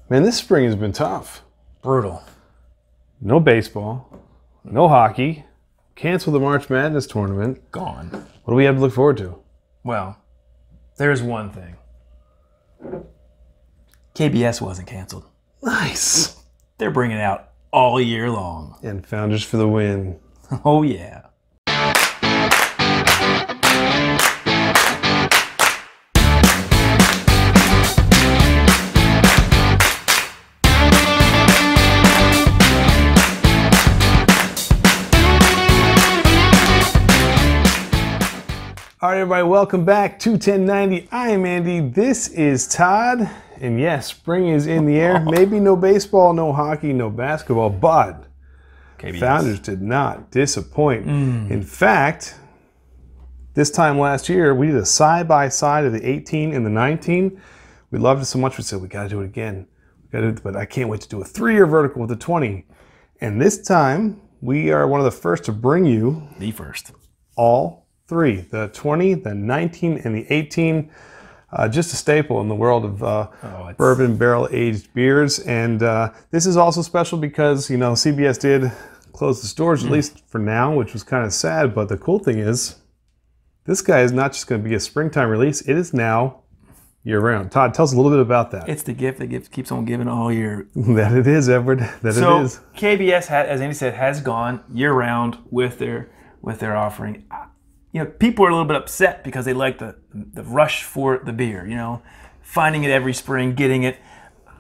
Man, this spring has been tough. Brutal. No baseball, no hockey, cancel the March Madness tournament. Gone. What do we have to look forward to? Well, there's one thing. KBS wasn't canceled. Nice. They're bringing it out all year long. And Founders for the win. Oh, yeah. All right, everybody, welcome back to 1090. I am Andy. This is Todd. And yes, spring is in the air. Maybe no baseball, no hockey, no basketball, but KBS. Founders did not disappoint. In fact, this time last year, we did a side-by-side of the 18 and the 19. We loved it so much, we said, we got to do it again. But I can't wait to do a 3-year vertical with the 20. And this time, we are one of the first to bring you... The first. All 3, the 20, the 19, and the 18. Just a staple in the world of bourbon barrel-aged beers. And this is also special because, you know, CBS did close the stores, at least for now, which was kind of sad. But the cool thing is, this guy is not just going to be a springtime release. It is now year-round. Todd, tell us a little bit about that. It's the gift that keeps on giving all year. That it is, Edward. That so, it is. KBS, as Andy said, has gone year-round with their offering. You know, people are a little bit upset because they like the rush for the beer, you know, finding it every spring, getting it.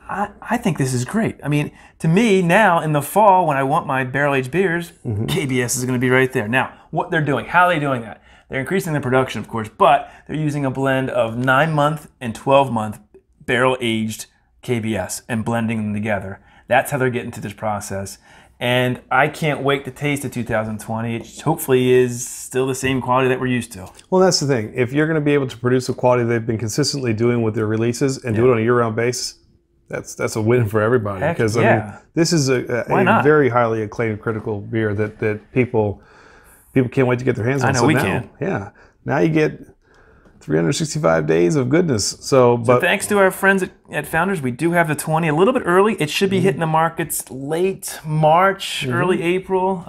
I think this is great. I mean, to me, now in the fall, when I want my barrel-aged beers, KBS is going to be right there. Now, what they're doing, how are they doing that? They're increasing the production, of course, but they're using a blend of 9-month and 12-month barrel-aged KBS and blending them together. That's how they're getting to this process. And I can't wait to taste the 2020. It hopefully is still the same quality that we're used to. Well, that's the thing. If you're going to be able to produce the quality they've been consistently doing with their releases and do it on a year-round basis, that's a win for everybody. Heck, because I mean, this is a very highly acclaimed critical beer that people can't wait to get their hands on. I know, so we now, can. Yeah. Now you get 365 days of goodness. So thanks to our friends at Founders, we do have the 20 a little bit early. It should be hitting the markets late March, early April.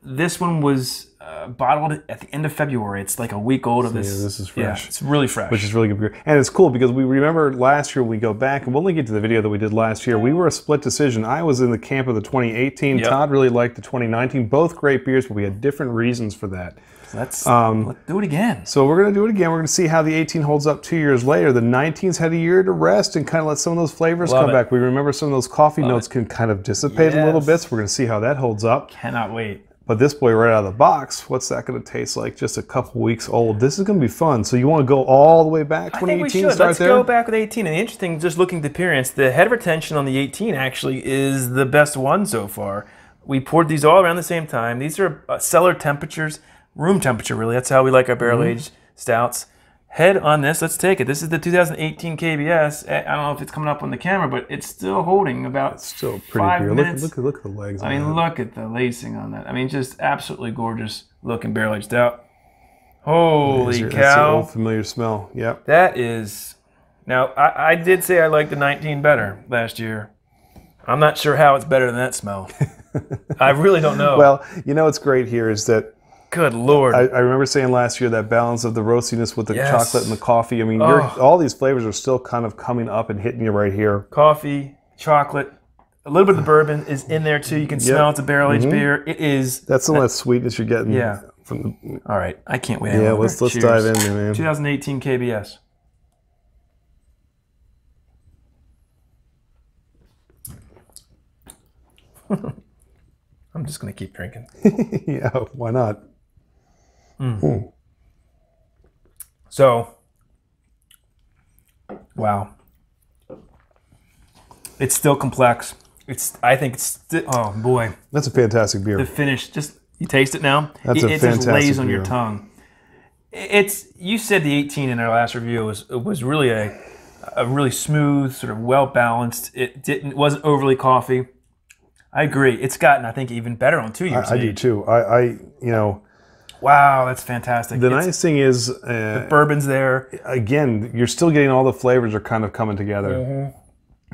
This one was bottled at the end of February. It's like a week old of this. Yeah, this is fresh. Yeah, it's really fresh. Which is really good beer. And it's cool because we remember last year, we go back, and we'll link it to the video that we did last year. We were a split decision. I was in the camp of the 2018. Yep. Todd really liked the 2019. Both great beers, but we had different reasons for that. Let's do it again. So we're going to do it again. We're going to see how the 18 holds up 2 years later. The 19's had a year to rest and kind of let some of those flavors come back. We remember some of those coffee notes can kind of dissipate a little bit, so we're going to see how that holds up. Cannot wait. But this boy right out of the box, what's that going to taste like? Just a couple weeks old. This is going to be fun. So you want to go all the way back, 2018? I think we should. Let's go back with 18. And the interesting, just looking at the appearance, the head retention on the 18 actually is the best one so far. We poured these all around the same time. These are cellar temperatures. Room temperature, really. That's how we like our barrel-aged stouts. Head on this, let's take it. This is the 2018 KBS. I don't know if it's coming up on the camera, but it's still holding about it's still pretty 5 beer. minutes. Look at the legs. I mean, look at the lacing on that. I mean, just absolutely gorgeous looking barrel-aged stout. Holy cow. That's the old familiar smell. Yep. That is... Now, I did say I liked the 19 better last year. I'm not sure how it's better than that smell. I really don't know. Well, you know what's great here is that good Lord. I remember saying last year that balance of the roastiness with the chocolate and the coffee. I mean, all these flavors are still kind of coming up and hitting you right here. Coffee, chocolate, a little bit of the bourbon is in there too. You can smell it's a barrel-aged beer. It is. That's some of that sweetness you're getting. Yeah. From the, all right. I can't wait. Yeah, let's dive in there, man. 2018 KBS. I'm just going to keep drinking. Yeah, why not? So, wow. It's still complex. I think it's still, oh boy. That's a fantastic beer. The finish, just, you taste it now? That's a fantastic It just lays on beer. your tongue. You said the 18 in our last review was really a really smooth, sort of well-balanced. It wasn't overly coffee. I agree. It's gotten, I think, even better on 2 years. I do too. You know. Wow, that's fantastic. The nice thing is, the bourbon's there. Again, you're still getting all the flavors are kind of coming together.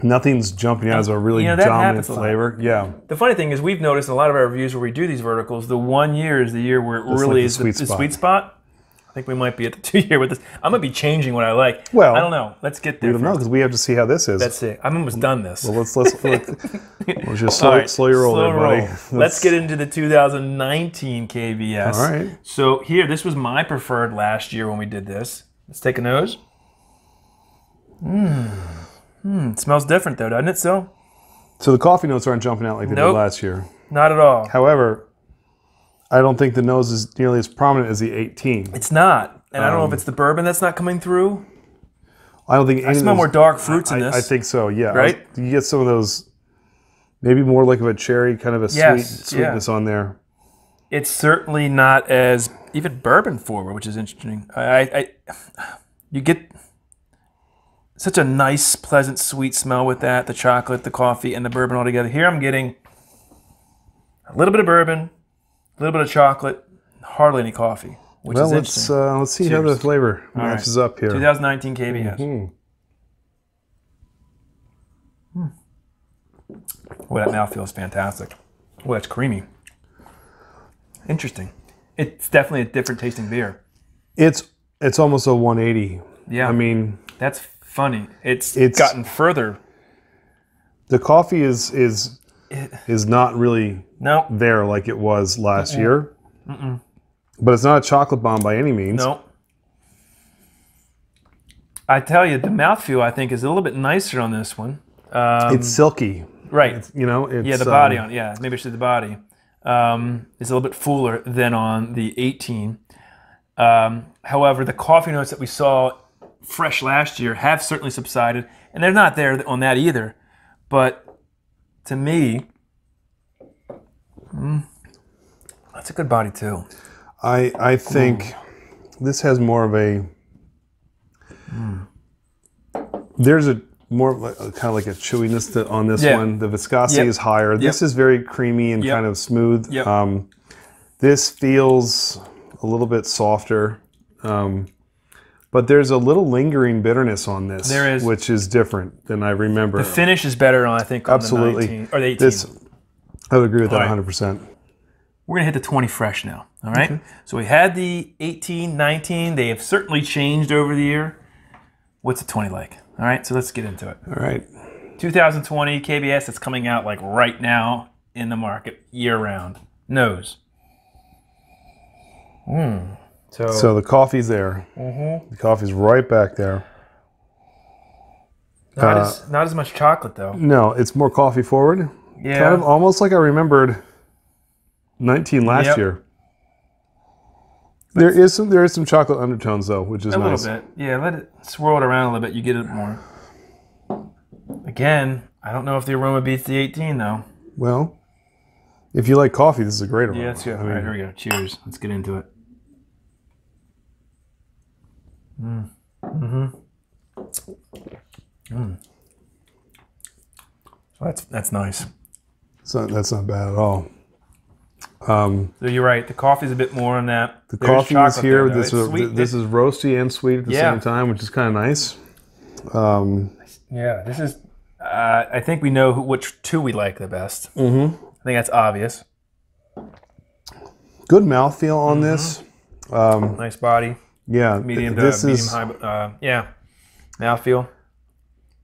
Nothing's jumping out as a really dominant flavor. Yeah. The funny thing is we've noticed in a lot of our reviews where we do these verticals, the 1 year is the year where it really is the sweet spot. I think we might be at the 2 year with this. I'm going to be changing what I like. Well, I don't know. Let's get there. We don't know because we have to see how this is. That's it. I'm almost done this. Well, let's just slow your roll there, buddy. Let's get into the 2019 KBS. All right. So here, this was my preferred last year when we did this. Let's take a nose. It smells different though, doesn't it? So the coffee notes aren't jumping out like they did last year. Not at all. However, I don't think the nose is nearly as prominent as the 18. It's not. And I don't know if it's the bourbon that's not coming through. I don't think I smell more dark fruits in this. I think so, yeah. Right? You get some of those, maybe more like of a cherry, kind of a sweetness on there. It's certainly not as even bourbon forward, which is interesting. You get such a nice, pleasant, sweet smell with that, the chocolate, the coffee, and the bourbon all together. Here I'm getting a little bit of bourbon, a little bit of chocolate, hardly any coffee, which is interesting. Let's see how the flavor matches up here. 2019 KBS. Boy, that mouthfeel is fantastic. Oh, that's creamy. Interesting. It's definitely a different tasting beer. It's almost a 180. Yeah. I mean, that's funny. It's gotten further. The coffee is not really there like it was last year. But it's not a chocolate bomb by any means. No. I tell you, the mouthfeel I think is a little bit nicer on this one. It's silky. Right. It's the body on it. Yeah, maybe I should say the body. It's a little bit fuller than on the 18. However, the coffee notes that we saw fresh last year have certainly subsided, and they're not there on that either. But to me, that's a good body too. I think this has more of a. There's a more kind of like a chewiness on this one. The viscosity is higher. This is very creamy and kind of smooth. This feels a little bit softer. But there's a little lingering bitterness on this. There is. Which is different than I remember. The finish is better on, I think, on the 19, or the 18. I would agree with that 100%. We're going to hit the 20 fresh now, all right? Okay. So we had the 18, 19. They have certainly changed over the year. What's the 20 like? All right, so let's get into it. All right. 2020 KBS that's coming out like right now in the market, year-round. Nose. So the coffee's there. The coffee's right back there. Not as much chocolate though. No, it's more coffee forward. Yeah. Kind of almost like I remembered 19 last year. There is some chocolate undertones though, which is nice. A little bit. Yeah, let it swirl it around a little bit. You get it more. Again, I don't know if the aroma beats the 18 though. Well, if you like coffee, this is a great aroma. Yeah, that's good. All right, here we go. Cheers. Let's get into it. That's nice. So that's not bad at all. So you're right. The coffee's a bit more on that. The coffee is here. This is roasty and sweet at the same time, which is kind of nice. Yeah, this is. I think we know which two we like the best. I think that's obvious. Good mouthfeel on this. Nice body. Yeah, medium high. Mouthfeel.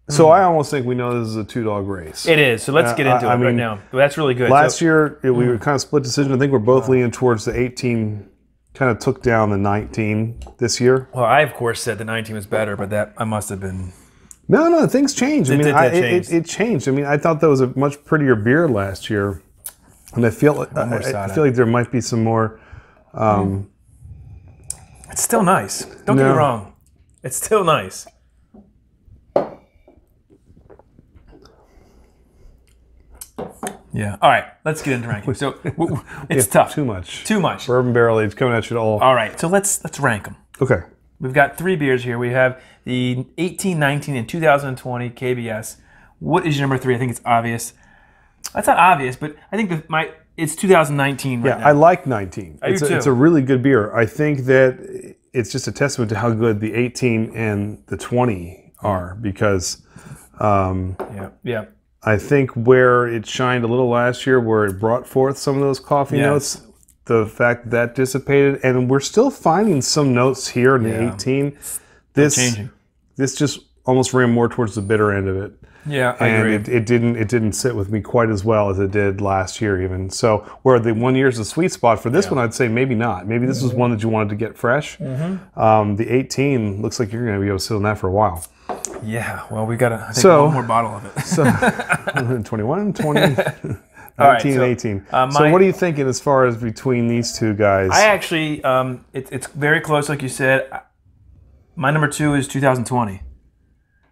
So I almost think we know this is a two-dog race. It is. So let's get into it right now. That's really good. Last year, we were kind of split decision. I think we're both leaning towards the 18. Kind of took down the 19 this year. Well, I, of course, said the 19 was better, but that I must have been... No, things changed. It changed. I mean, I thought that was a much prettier beer last year. And I feel like there might be some more... It's still nice. Don't get me wrong. It's still nice. Yeah. All right. Let's get into ranking. So it's tough. Too much. Too much. Bourbon barrel aged coming at you all. All right. So let's rank them. Okay. We've got 3 beers here. We have the 18, 19, and 2020 KBS. What is your number 3? I think it's obvious. That's not obvious, but I think it's 2019 right now. I like 19. I do too. It's a really good beer. I think that it's just a testament to how good the 18 and the 20 are because Yeah. I think where it shined a little last year, where it brought forth some of those coffee notes, the fact that dissipated, and we're still finding some notes here in the 18. This just almost ran more towards the bitter end of it. Yeah, I agree. It didn't sit with me quite as well as it did last year even. So where the 1 year is the sweet spot for this one, I'd say maybe not. Maybe this was one that you wanted to get fresh. The 18 looks like you're going to be able to sit on that for a while. Yeah, well, we got to take one more bottle of it. So 21, 20, 19, and 18. So what are you thinking as far as between these two guys? I actually, it's very close, like you said. My number 2 is 2020.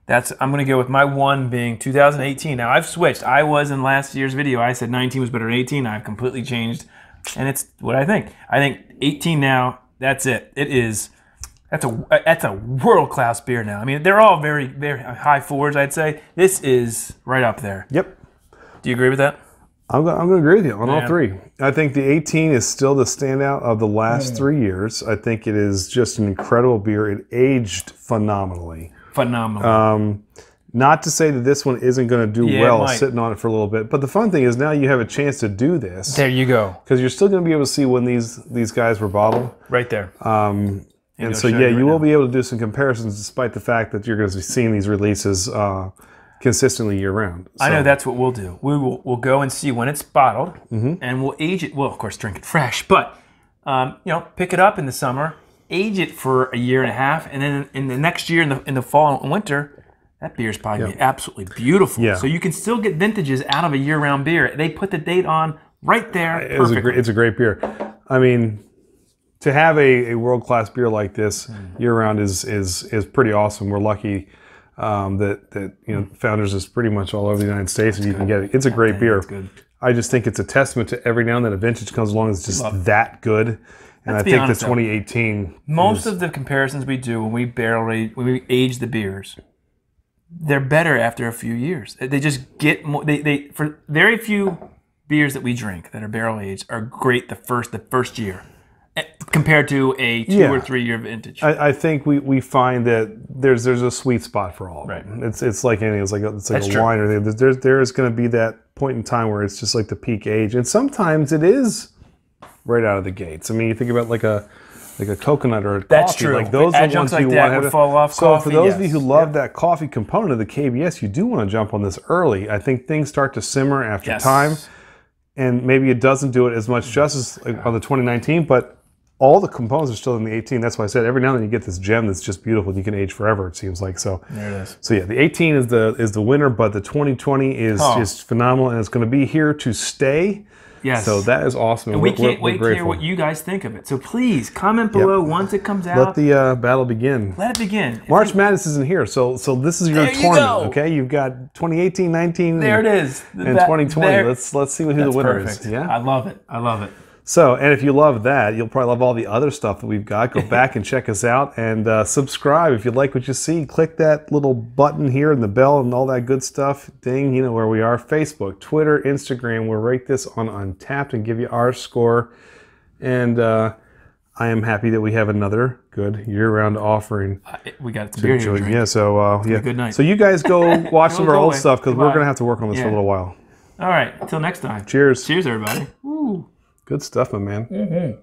I'm going to go with my 1 being 2018. Now, I've switched. I was in last year's video. I said 19 was better than 18. I've completely changed, and it's what I think. I think 18 now, that's it. That's a world-class beer now. I mean, they're all very, very high fours, I'd say. This is right up there. Yep. Do you agree with that? I'm going to agree with you on all three. I think the 18 is still the standout of the last 3 years. I think it is just an incredible beer. It aged phenomenally. Not to say that this one isn't going to do well sitting on it for a little bit, but the fun thing is now you have a chance to do this. There you go. Because you're still going to be able to see when these guys were bottled. Right there. And so, you will be able to do some comparisons despite the fact that you're going to be seeing these releases consistently year-round. So. I know that's what we'll do. We'll go and see when it's bottled, and we'll age it. Well, of course, drink it fresh, but pick it up in the summer, age it for a year and a half, and then in the next year, in the fall and winter, that beer is probably going to be absolutely beautiful. Yeah. So you can still get vintages out of a year-round beer. They put the date on right there. It's a great beer. I mean, to have a world-class beer like this year-round is pretty awesome. We're lucky that Founders is pretty much all over the United States, and you can get it. It's a great beer. I just think it's a testament to every now and then a vintage comes along that's just that good. And I think the 2018. Most of the comparisons we do when we age the beers, they're better after a few years. They just get more. They for very few beers that we drink that are barrel aged are great the first year. Compared to a 2 or 3 year vintage, I think we find that there's a sweet spot for all of them. It's like anything. It's like a wine or there is going to be that point in time where it's just like the peak age, and sometimes it is right out of the gates. I mean, you think about like a coconut or a coffee. That's true. Like those are the ones you want to fall off. So for those of you who love that coffee component of the KBS, you do want to jump on this early. I think things start to simmer after time, and maybe it doesn't do it as much justice on the 2019, but all the components are still in the 18. That's why I said every now and then you get this gem that's just beautiful and you can age forever, it seems like. So there it is. So yeah, the 18 is the winner, but the 2020 is just phenomenal, and it's going to be here to stay. Yes. So that is awesome. And we can't wait to hear what you guys think of it. So please comment below once it comes out. Let the battle begin. Let it begin. March Madness isn't here, so this is your tournament. Okay, you've got 2018, 19. There it is. And 2020. Let's see who the winner is. Yeah. I love it. I love it. So, and if you love that, you'll probably love all the other stuff that we've got. Go back and check us out, and subscribe if you like what you see. Click that little button here and the bell and all that good stuff. Ding, you know where we are. Facebook, Twitter, Instagram. We'll rate this on Untapped and give you our score. And I am happy that we have another good year-round offering. We got some beer here. Yeah, so good night. So you guys go watch some of our old stuff, because we're going to have to work on this for a little while. All right, until next time. Cheers. Cheers, everybody. Good stuff, my man.